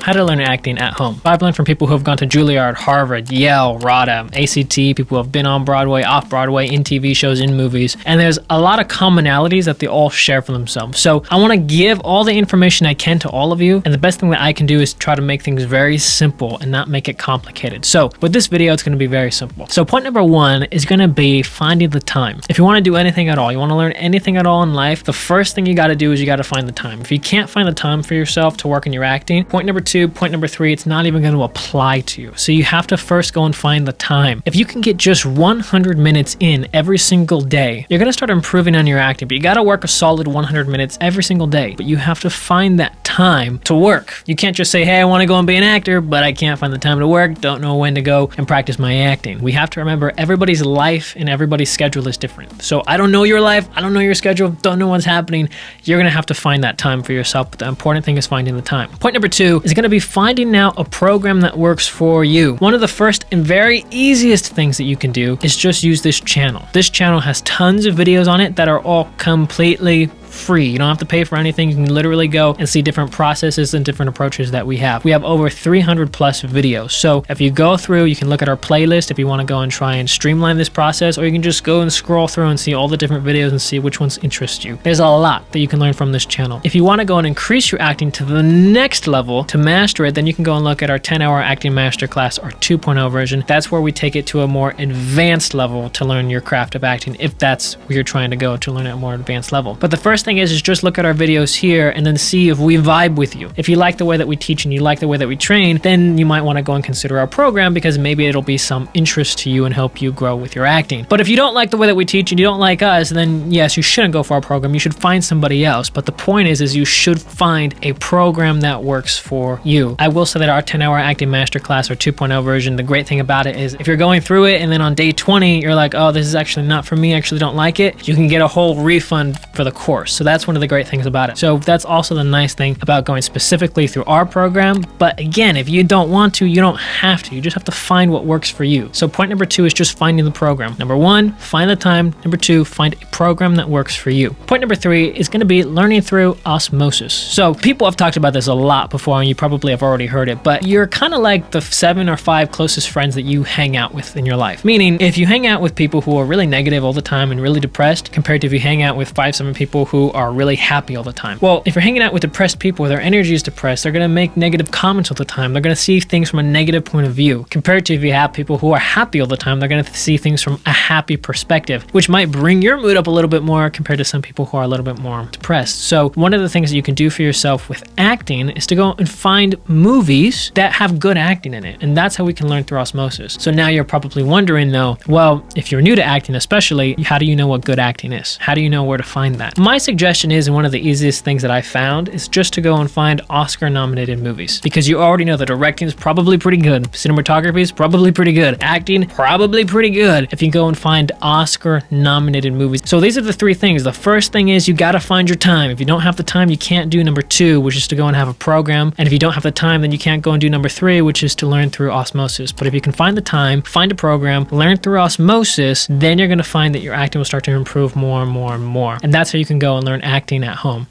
How to learn acting at home. I've learned from people who have gone to Juilliard, Harvard, Yale, RADA, ACT, people who have been on Broadway, off Broadway, in TV shows, in movies, and there's a lot of commonalities that they all share for themselves. So I want to give all the information I can to all of you, and the best thing that I can do is try to make things very simple and not make it complicated. So with this video, it's going to be very simple. So point number one is going to be finding the time. If you want to do anything at all, you want to learn anything at all in life, the first thing you got to do is you got to find the time. If you can't find the time for yourself to work on your acting, point number two, point number three, it's not even going to apply to you. So you have to first go and find the time. If you can get just 100 minutes in every single day, you're going to start improving on your acting, but you got to work a solid 100 minutes every single day. But you have to find that time to work. You can't just say, hey, I want to go and be an actor, but I can't find the time to work, don't know when to go and practice my acting. We have to remember everybody's life and everybody's schedule is different. So I don't know your life, I don't know your schedule, don't know what's happening. You're going to have to find that time for yourself, but the important thing is finding the time. Point number two is going to be finding now a program that works for you. One of the first and very easiest things that you can do is just use this channel. This channel has tons of videos on it that are all completely free. You don't have to pay for anything. You can literally go and see different processes and different approaches that we have. We have over 300 plus videos. So if you go through, you can look at our playlist if you want to go and try and streamline this process, or you can just go and scroll through and see all the different videos and see which ones interest you. There's a lot that you can learn from this channel. If you want to go and increase your acting to the next level to master it, then you can go and look at our 10-hour acting masterclass, our 2.0 version. That's where we take it to a more advanced level to learn your craft of acting, if that's where you're trying to go to learn at a more advanced level. But the first thing is just look at our videos here and then see if we vibe with you. If you like the way that we teach and you like the way that we train, then you might want to go and consider our program, because maybe it'll be some interest to you and help you grow with your acting. But if you don't like the way that we teach and you don't like us, then yes, you shouldn't go for our program. You should find somebody else. But the point is you should find a program that works for you. I will say that our 10-hour acting masterclass or 2.0 version, the great thing about it is if you're going through it and then on day 20, you're like, oh, this is actually not for me, I actually don't like it, you can get a whole refund for the course. So that's one of the great things about it. So that's also the nice thing about going specifically through our program. But again, if you don't want to, you don't have to. You just have to find what works for you. So point number two is just finding the program. Number one, find the time. Number two, find a program that works for you. Point number three is going to be learning through osmosis. So people have talked about this a lot before, and you probably have already heard it, but you're kind of like the 7 or 5 closest friends that you hang out with in your life. Meaning, if you hang out with people who are really negative all the time and really depressed, compared to if you hang out with 5-7 people who are really happy all the time. Well, if you're hanging out with depressed people, their energy is depressed, they're going to make negative comments all the time. They're going to see things from a negative point of view. Compared to if you have people who are happy all the time, they're going to see things from a happy perspective, which might bring your mood up a little bit more compared to some people who are a little bit more depressed. So one of the things that you can do for yourself with acting is to go and find movies that have good acting in it. And that's how we can learn through osmosis. So now you're probably wondering though, well, if you're new to acting especially, how do you know what good acting is? How do you know where to find that? My suggestion is, and one of the easiest things that I found, is just to go and find Oscar nominated movies, because you already know the directing is probably pretty good, cinematography is probably pretty good, acting probably pretty good if you go and find Oscar nominated movies. So these are the 3 things. The first thing is you got to find your time. If you don't have the time, you can't do number 2, which is to go and have a program. And if you don't have the time, then you can't go and do number 3, which is to learn through osmosis. But if you can find the time, find a program, learn through osmosis, then you're going to find that your acting will start to improve more and more and more. And that's how you can go and learn acting at home.